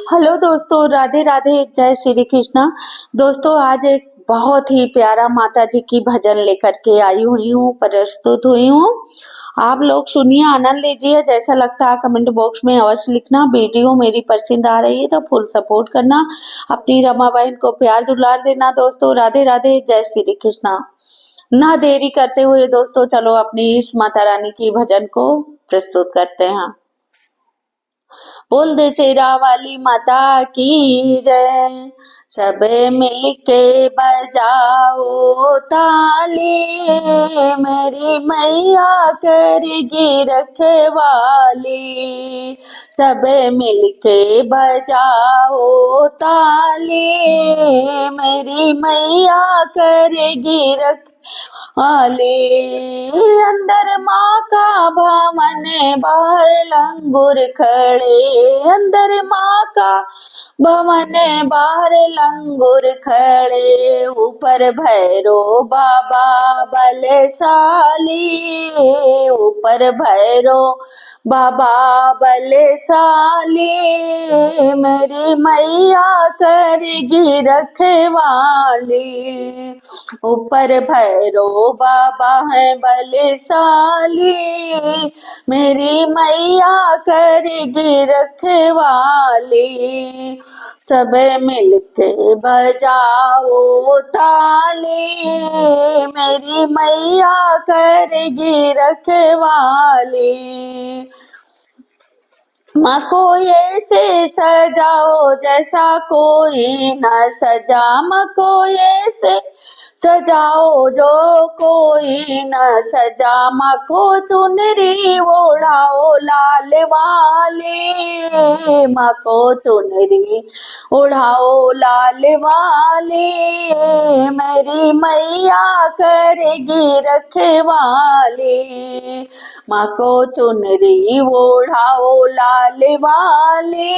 Hello दोस्तों, राधे राधे, जय श्री कृष्णा। दोस्तों, आज एक बहुत ही प्यारा माता जी की भजन लेकर के आई हुई हूँ, प्रस्तुत हुई हूँ। आप लोग सुनिए, आनंद लीजिए। जैसा लगता है कमेंट बॉक्स में अवश्य लिखना। वीडियो मेरी पसंद आ रही है तो फुल सपोर्ट करना। अपनी रमा बहन को प्यार दुलार देना। दोस्तों, राधे राधे, जय श्री कृष्णा। ना देरी करते हुए दोस्तों, चलो अपनी इस माता रानी की भजन को प्रस्तुत करते हैं। बोल दे शेरा वाली माता की जय। सब मिलके बजाओ ताली, मेरी मैया करेगी रखवाली। सब मिलके बजाओ ताली, मेरी मैया करेगी अंदर माँ का भवन, बाहर लंगूर खड़े। अंदर माँ का भवन, बाहर लंगूर खड़े। ऊपर भैरो बाबा बलशाली, ऊपर भैरो बाबा बलशाली। मेरी मैया करेगी रखवाली। ऊपर भैरो बाबा है बलशाली, मेरी मैया करेगी रखवाली। सब मिलके बजाओ ताली, मेरी मैया करेगी रखवाली। माँ को ऐसे सजाओ जैसा कोई न सजा। माँ को ऐसे सजाओ जो कोई न सजा। माँ को चुनरी ओढ़ाओ लाल वाली। माँ को चुनरी ओढ़ाओ लाल वाली, मेरी मैया करेगी रखवाली। माँ को चुनरी ओढ़ाओ लाल वाली,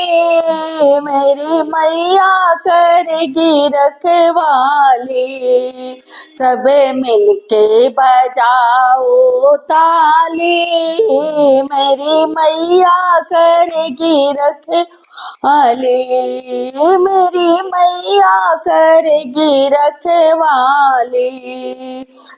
मेरी मैया करेगी रखवाली। सब मिलके बजाओ ताली, मेरी मैया करेगी रखवाली। मेरी मैया करेगी रखवाली।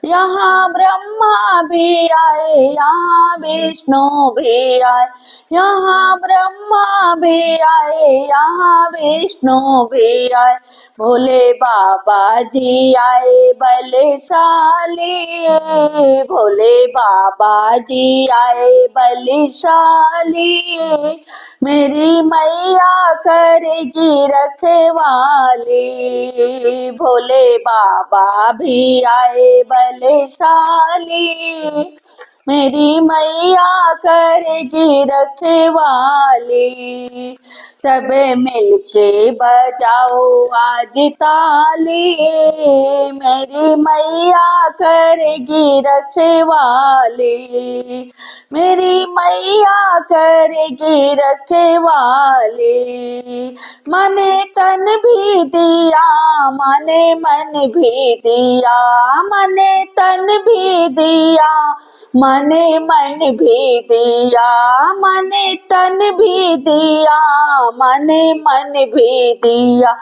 यहाँ ब्रह्मा भी आए, यहाँ विष्णु भी आए। यहाँ ब्रह्मा भी आए, यहाँ विष्णु भी आए। भोले बाबा जी आए बलशाली, भोले बाबा जी आए बलशाली। मेरी मैया करेगी रखवाली। भोले बाबा भी आए बलशाली, मेरी मैया करेगी रखवाली। सब मिलके बजाओ आज ताली, मेरी मैया करेगी रखवाली। मेरी मैया करेगी रखवाली। मने तन भी दिया, मने मन भी दिया। मने तन भी दिया, मने मन भी दिया। मने तन भी दिया, मने मन भी दिया।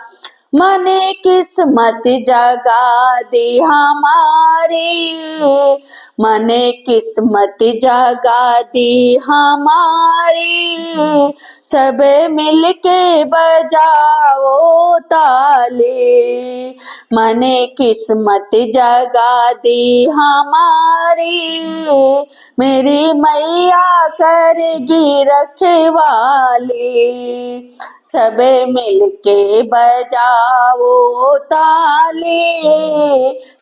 मने किस्मत जगा दी हमारी, मने किस्मत जगा दी हमारी। सब मिलके बजाओ ताली, मने किस्मत जगा दी हमारी। मेरी मैया करेगी रखवाली। सब मिलके बजाओ ताली,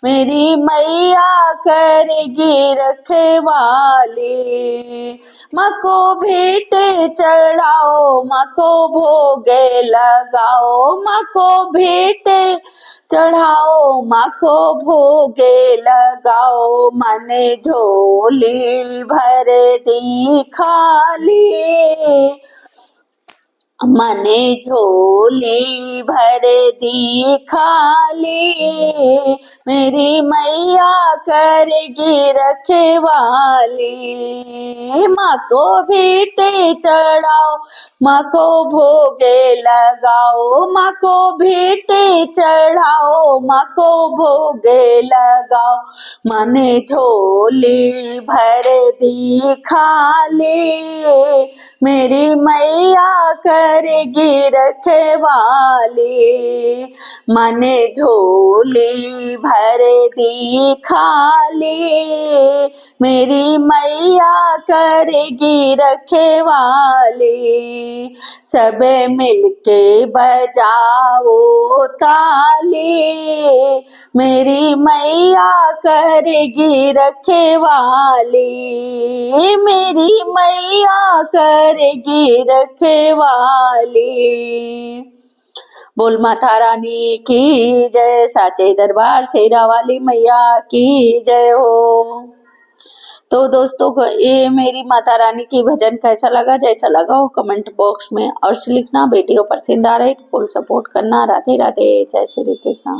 मेरी मैया करेगी रखवाली। माँ को भेंट चढ़ाओ, माँ को भोग लगाओ। माँ को भेंट चढ़ाओ, माँ को भोग लगाओ। मने झोली भर दी खाली, मने झोली भर दी खाली, मेरी मैया करेगी रखवाली। माँ को भीटे चढ़ाओ, माँ को भोगे लगाओ, माँ को भीटे चढ़ाओ, माँ को भोगे लगाओ। मने झोली भर दी खाली, मेरी मैया करेगी रखवाली। मने झोली भर दी खाली, मेरी मैया करेगी रखवाली। सब मिलके बजाओ ताली, मेरी मैया करेगी रखवाली, मेरी मैया करेगी रखवाली। बोल माता रानी की जय, साचे दरबार शेरा वाली मैया की जय हो। तो दोस्तों को ये मेरी माता रानी की भजन कैसा लगा, जैसा लगा हो कमेंट बॉक्स में अवश्य लिखना। वीडियो पसंद आ रही तो फुल सपोर्ट करना। राधे राधे, जय श्री कृष्ण।